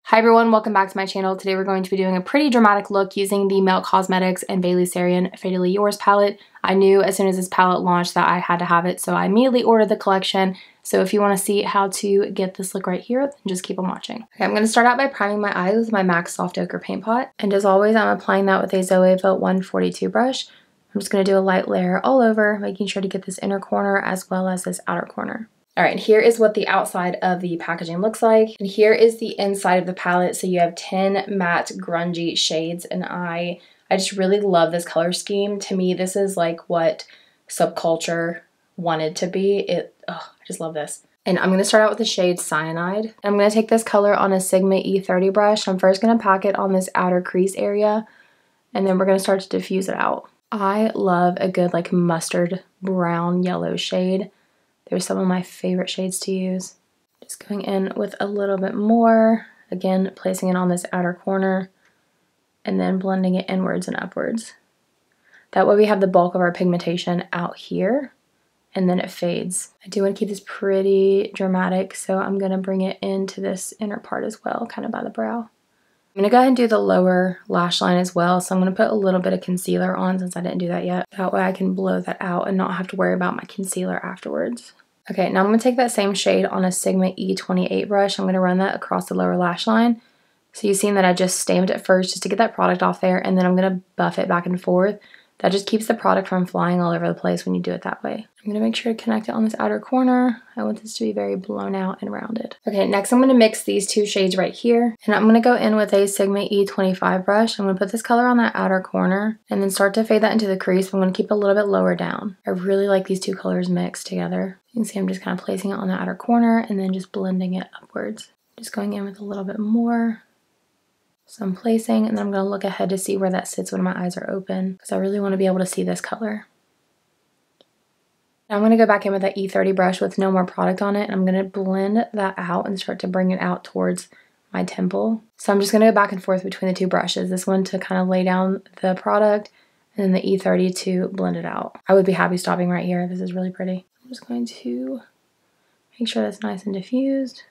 Hi everyone, welcome back to my channel. Today we're going to be doing a pretty dramatic look using the Melt Cosmetics and Bailey Sarian Fatally Yours palette. I knew as soon as this palette launched that I had to have it, so I immediately ordered the collection. So if you want to see how to get this look right here, then just keep on watching. Okay, I'm going to start out by priming my eyes with my MAC Soft Ochre Paint Pot. And as always, I'm applying that with a Zoeva 142 brush. I'm just going to do a light layer all over, making sure to get this inner corner as well as this outer corner. All right, here is what the outside of the packaging looks like. And here is the inside of the palette. So you have 10 matte grungy shades, and I just really love this color scheme. To me, this is like what Subculture wanted to be. I just love this. And I'm gonna start out with the shade Cyanide. I'm gonna take this color on a Sigma E30 brush. I'm first gonna pack it on this outer crease area, and then we're gonna start to diffuse it out. I love a good like mustard brown yellow shade. They're some of my favorite shades to use. Just going in with a little bit more, again, placing it on this outer corner, and then blending it inwards and upwards. That way we have the bulk of our pigmentation out here, and then it fades. I do want to keep this pretty dramatic, so I'm gonna bring it into this inner part as well, kind of by the brow. I'm gonna go ahead and do the lower lash line as well, so I'm gonna put a little bit of concealer on since I didn't do that yet. That way I can blow that out and not have to worry about my concealer afterwards. Okay, now I'm going to take that same shade on a Sigma E28 brush. I'm going to run that across the lower lash line. So you've seen that I just stamped it first just to get that product off there, and then I'm going to buff it back and forth. That just keeps the product from flying all over the place when you do it that way. I'm going to make sure to connect it on this outer corner. I want this to be very blown out and rounded. Okay, next I'm going to mix these two shades right here. And I'm going to go in with a Sigma E25 brush. I'm going to put this color on that outer corner and then start to fade that into the crease. I'm going to keep it a little bit lower down. I really like these two colors mixed together. You can see I'm just kind of placing it on the outer corner and then just blending it upwards. Just going in with a little bit more. So I'm placing, and then I'm going to look ahead to see where that sits when my eyes are open, because I really want to be able to see this color. Now I'm going to go back in with that E30 brush with no more product on it, and I'm going to blend that out and start to bring it out towards my temple. So I'm just going to go back and forth between the two brushes, this one to kind of lay down the product, and then the E30 to blend it out. I would be happy stopping right here. This is really pretty. I'm just going to make sure that's nice and diffused.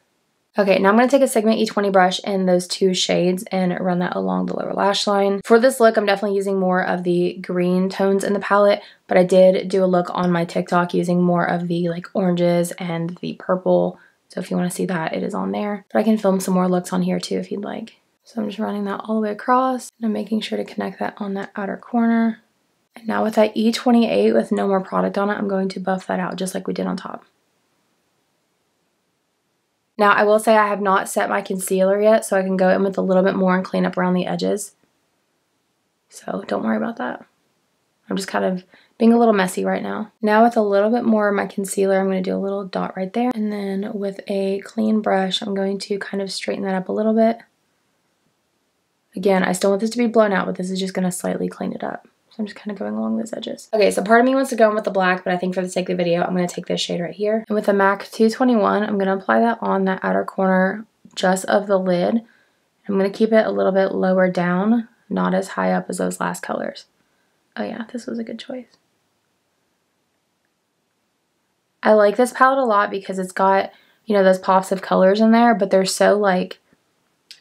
Okay, now I'm going to take a Sigma E20 brush in those two shades and run that along the lower lash line. For this look, I'm definitely using more of the green tones in the palette, but I did do a look on my TikTok using more of the like oranges and the purple. So if you want to see that, it is on there. But I can film some more looks on here too if you'd like. So I'm just running that all the way across, and I'm making sure to connect that on that outer corner. And now with that E28 with no more product on it, I'm going to buff that out just like we did on top. Now, I will say I have not set my concealer yet, so I can go in with a little bit more and clean up around the edges. So don't worry about that. I'm just kind of being a little messy right now. Now with a little bit more of my concealer, I'm going to do a little dot right there. And then with a clean brush, I'm going to kind of straighten that up a little bit. Again, I still want this to be blown out, but this is just going to slightly clean it up. I'm just kind of going along those edges. Okay, so part of me wants to go in with the black, but I think for the sake of the video, I'm going to take this shade right here. And with a MAC 221, I'm going to apply that on that outer corner just of the lid. I'm going to keep it a little bit lower down, not as high up as those last colors. Oh yeah, this was a good choice. I like this palette a lot because it's got, you know, those pops of colors in there, but they're so like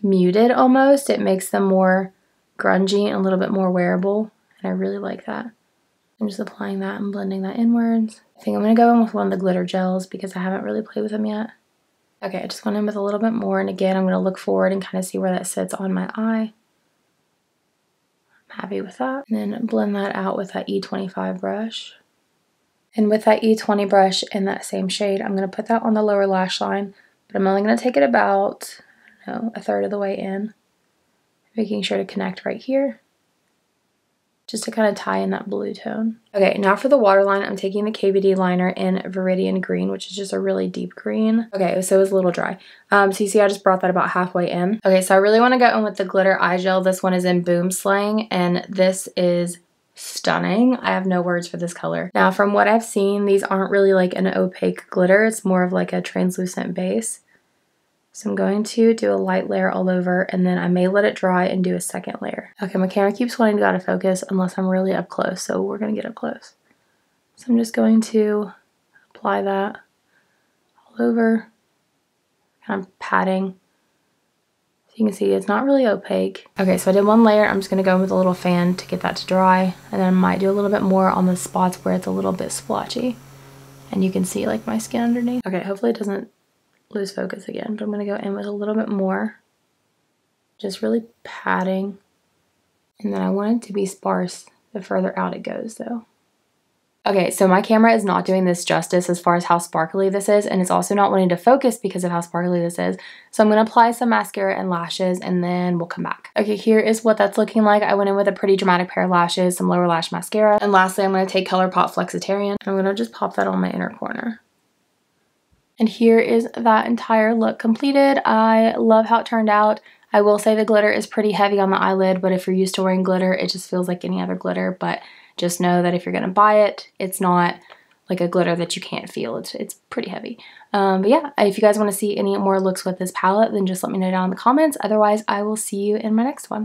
muted almost. It makes them more grungy and a little bit more wearable. And I really like that. I'm just applying that and blending that inwards. I think I'm going to go in with one of the glitter gels because I haven't really played with them yet. Okay, I just went in with a little bit more, and again, I'm going to look forward and kind of see where that sits on my eye. I'm happy with that. And then blend that out with that E25 brush. And with that E20 brush in that same shade, I'm going to put that on the lower lash line, but I'm only going to take it about, I don't know, a third of the way in. Making sure to connect right here, just to kind of tie in that blue tone. Okay, now for the waterline, I'm taking the KVD liner in Viridian Green, which is just a really deep green. Okay, so it was a little dry. So you see I just brought that about halfway in. Okay, so I really want to go in with the glitter eye gel. This one is in Boom Slang, and this is stunning. I have no words for this color. Now, from what I've seen, these aren't really like an opaque glitter. It's more of like a translucent base. So I'm going to do a light layer all over, and then I may let it dry and do a second layer. Okay, my camera keeps wanting to go out of focus unless I'm really up close, so we're going to get up close. So I'm just going to apply that all over, kind of patting. You can see it's not really opaque. Okay, so I did one layer. I'm just gonna go in with a little fan to get that to dry. And then I might do a little bit more on the spots where it's a little bit splotchy. And you can see like my skin underneath. Okay, hopefully it doesn't lose focus again. But I'm gonna go in with a little bit more. Just really patting. And then I want it to be sparse the further out it goes though. Okay, so my camera is not doing this justice as far as how sparkly this is, and it's also not wanting to focus because of how sparkly this is. So I'm going to apply some mascara and lashes, and then we'll come back. Okay, here is what that's looking like. I went in with a pretty dramatic pair of lashes, some lower lash mascara, and lastly I'm going to take ColourPop Flexitarian. I'm going to just pop that on my inner corner. And here is that entire look completed. I love how it turned out. I will say the glitter is pretty heavy on the eyelid, but if you're used to wearing glitter, it just feels like any other glitter. But just know that if you're gonna buy it, it's not like a glitter that you can't feel. It's pretty heavy. But yeah, if you guys want to see any more looks with this palette, then just let me know down in the comments. Otherwise, I will see you in my next one.